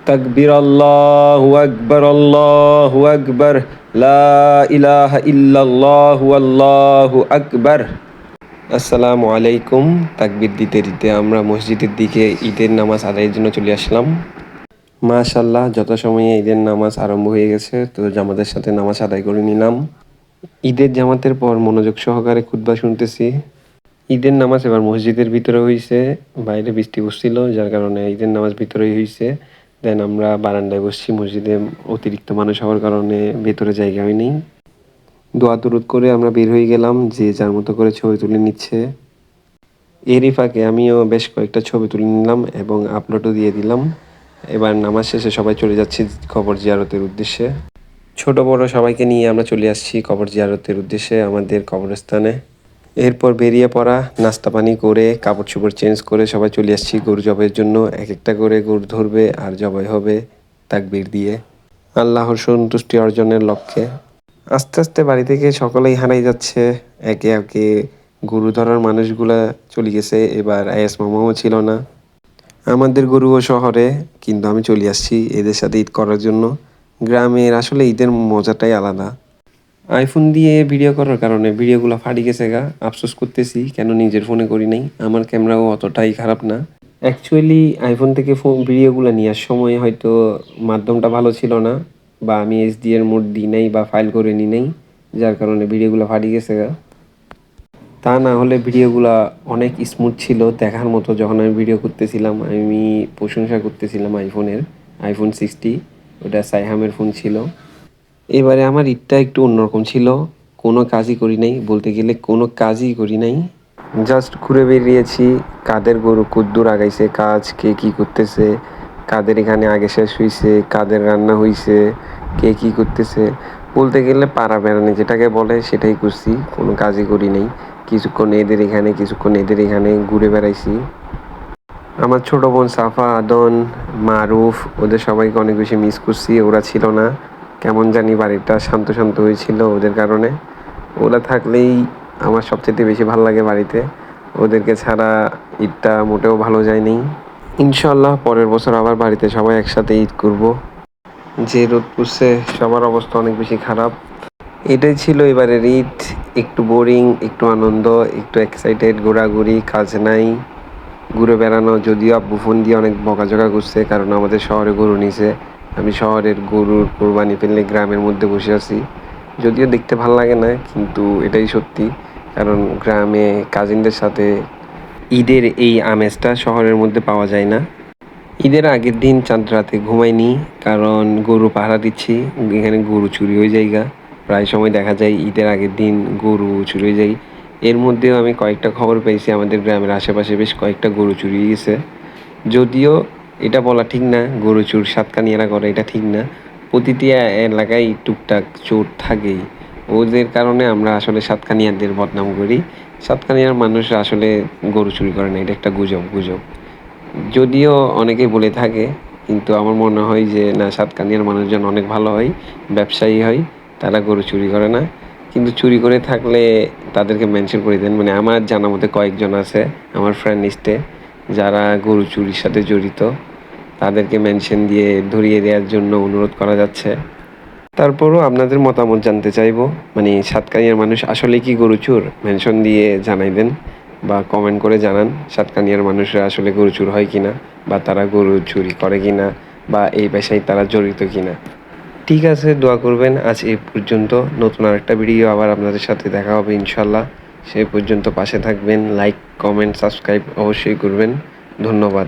তাকবীর আল্লাহু আকবার লা ইলাহা ইল্লাল্লাহু আল্লাহু আকবার। আসসালামু আলাইকুম। তাকবীর দিতে দিতে আমরা মসজিদের দিকে ঈদের নামাজ আদায়ের জন্য চলে আসলাম। মাশাআল্লাহ, যথাসময়ে ঈদের নামাজ আরম্ভ হয়ে গেছে, তো জামাতের সাথে নামাজ আদায় করে নিলাম। ঈদের জামাতের পর মনোযোগ সহকারে খুতবা শুনতেছি। ঈদের নামাজ এবার মসজিদের ভিতরে হইছে, বাইরে বৃষ্টি পড়ছিল যার কারণে ঈদের নামাজ ভিতরেই হইছে। দেন আমরা বারান্দায় বসছি, মসজিদে অতিরিক্ত মানুষ হওয়ার কারণে ভেতরে জায়গা হয়নি। দোয়া দুরুদ করে আমরা বের হয়ে গেলাম, যে যার মতো করে ছবি তুলে নিচ্ছে। এরই ফাঁকে আমিও বেশ কয়েকটা ছবি তুলে নিলাম এবং আপলোডও দিয়ে দিলাম। এবার নামাজ শেষে সবাই চলে যাচ্ছি কবর জিয়ারতের উদ্দেশ্যে। ছোট বড় সবাইকে নিয়ে আমরা চলে আসছি কবর জিয়ারতের উদ্দেশ্যে আমাদের কবরস্থানে। এরপর বেরিয়ে পড়া, নাস্তা পানি করে কাপড় চোপড় চেঞ্জ করে সবাই চলে আসছি গরু জবাইয়ের জন্য। এক একটা করে গরু ধরবে আর জবাই হবে তাকবীর দিয়ে, আল্লাহর সন্তুষ্টি অর্জনের লক্ষ্যে। আস্তে আস্তে বাড়ি থেকে সকলেই হারাই যাচ্ছে, একে একে গরু ধরার মানুষগুলা চলে গেছে। এবার আয়াস মামাও ছিল না। আমাদের গরুও শহরে, কিন্তু আমি চলে আসছি এদের সাথে ঈদ করার জন্য। গ্রামের আসলে ঈদের মজাটাই আলাদা। আইফোন দিয়ে ভিডিও করার কারণে ভিডিওগুলো ফাটি গেছে গা, আফসোস করতেছি কেন নিজের ফোনে করি নাই। আমার ক্যামেরাও অতটাই খারাপ না। অ্যাকচুয়ালি আইফোন থেকে ভিডিওগুলো নেওয়ার সময় হয়তো মাধ্যমটা ভালো ছিল না, বা আমি এইচডিআর মোড দিই নাই বা ফাইল করে নিই নাই, যার কারণে ভিডিওগুলো ফাটি গেছে গা। তা না হলে ভিডিওগুলো অনেক স্মুথ ছিল দেখার মতো। যখন আমি ভিডিও করতেছিলাম আমি প্রশংসা করতেছিলাম আইফোনের, আইফোন 60, ওটা সাইহামের ফোন ছিল। এবারে আমার ঈদটা একটু অন্যরকম ছিল। কোনো কাজই করি নাই, বলতে গেলে কোনো কাজই করি নাই। জাস্ট ঘুরে বেরিয়েছি, কাদের গরু কদ্দুর আগাইছে কাজ, কে কী করতেছে, কাদের এখানে আগে শেষ হইছে, কাদের রান্না হইছে, কে কী করতেছে। বলতে গেলে পাড়া বেড়ানি যেটাকে বলে সেটাই করছি, কোনো কাজই করি নাই। কিছুক্ষণ এদের এখানে, কিছুক্ষণ এদের এখানে ঘুরে বেড়াইছি। আমার ছোট বোন সাফা, আদন, মারুফ, ওদের সবাইকে অনেক বেশি মিস করছি। ওরা ছিল না, কেমন জানি বাড়িটা শান্ত শান্ত হয়েছিল ওদের কারণে। ওরা থাকলেই আমার সবচেয়ে বেশি ভালো লাগে বাড়িতে। ওদেরকে ছাড়া ঈদটা মোটেও ভালো যায়নি। ইনশাল্লাহ পরের বছর আবার বাড়িতে সবাই একসাথে ঈদ করব। যে রোদ পড়ছে, সবার অবস্থা অনেক বেশি খারাপ। এটাই ছিল এবারের ঈদ, একটু বোরিং, একটু আনন্দ, একটু এক্সাইটেড, ঘোরাঘুরি, কাজ নাই, ঘুরে বেড়ানো। যদিও আব্বু ফোন দিয়ে অনেক বকাঝকা করছে, কারণ আমাদের শহরে গরু নিছে। আমি শহরের গরুর কোরবানি ফেললে গ্রামের মধ্যে বসে আছি। যদিও দেখতে ভাল লাগে না, কিন্তু এটাই সত্যি, কারণ গ্রামে কাজিনদের সাথে ঈদের এই আমেজটা শহরের মধ্যে পাওয়া যায় না। ঈদের আগের দিন চাঁদ রাতে ঘুমাইনি, কারণ গরু পাহারা দিচ্ছি। এখানে গরু চুরি হয়ে যায় গা, প্রায় সময় দেখা যায় ঈদের আগের দিন গরু চুরি হয়ে যায়। এর মধ্যেও আমি কয়েকটা খবর পেয়েছি আমাদের গ্রামের আশেপাশে বেশ কয়েকটা গরু চুরি গেছে। যদিও এটা বলা ঠিক না গরু চোর সাতকানিয়ারা করে, এটা ঠিক না। প্রতিটি এলাকায় টুকটাক চোর থাকেই, ওদের কারণে আমরা আসলে সাতকানিয়াদের বদনাম করি। সাতকানিয়ার মানুষরা আসলে গরু চুরি করে না, এটা একটা গুজব গুজব। যদিও অনেকে বলে থাকে, কিন্তু আমার মনে হয় যে না, সাতকানিয়ার মানুষজন অনেক ভালো হয়, ব্যবসায়ী হয়, তারা গরু চুরি করে না। কিন্তু চুরি করে থাকলে তাদেরকে মেনশন করে দেন, মানে আমার জানা মতে কয়েকজন আছে আমার ফ্রেন্ড লিস্টে যারা গরু চুরির সাথে জড়িত, তাদেরকে মেনশন দিয়ে ধরিয়ে দেওয়ার জন্য অনুরোধ করা যাচ্ছে। তারপরও আপনাদের মতামত জানতে চাইবো, মানে সাতকানিয়ার মানুষ আসলে কি গরু চোর? মেনশন দিয়ে জানাই দেন বা কমেন্ট করে জানান সাতকানিয়ার মানুষরা আসলে গরু চোর হয় কিনা, বা তারা গরু চুরি করে কিনা, বা এই পেশায় তারা জড়িত কিনা। ঠিক আছে, দোয়া করবেন। আজ এই পর্যন্ত। নতুন আরেকটা ভিডিও আবার আপনাদের সাথে দেখা হবে ইনশাল্লাহ। সেই পর্যন্ত পাশে থাকবেন, লাইক কমেন্ট সাবস্ক্রাইব অবশ্যই করবেন। ধন্যবাদ।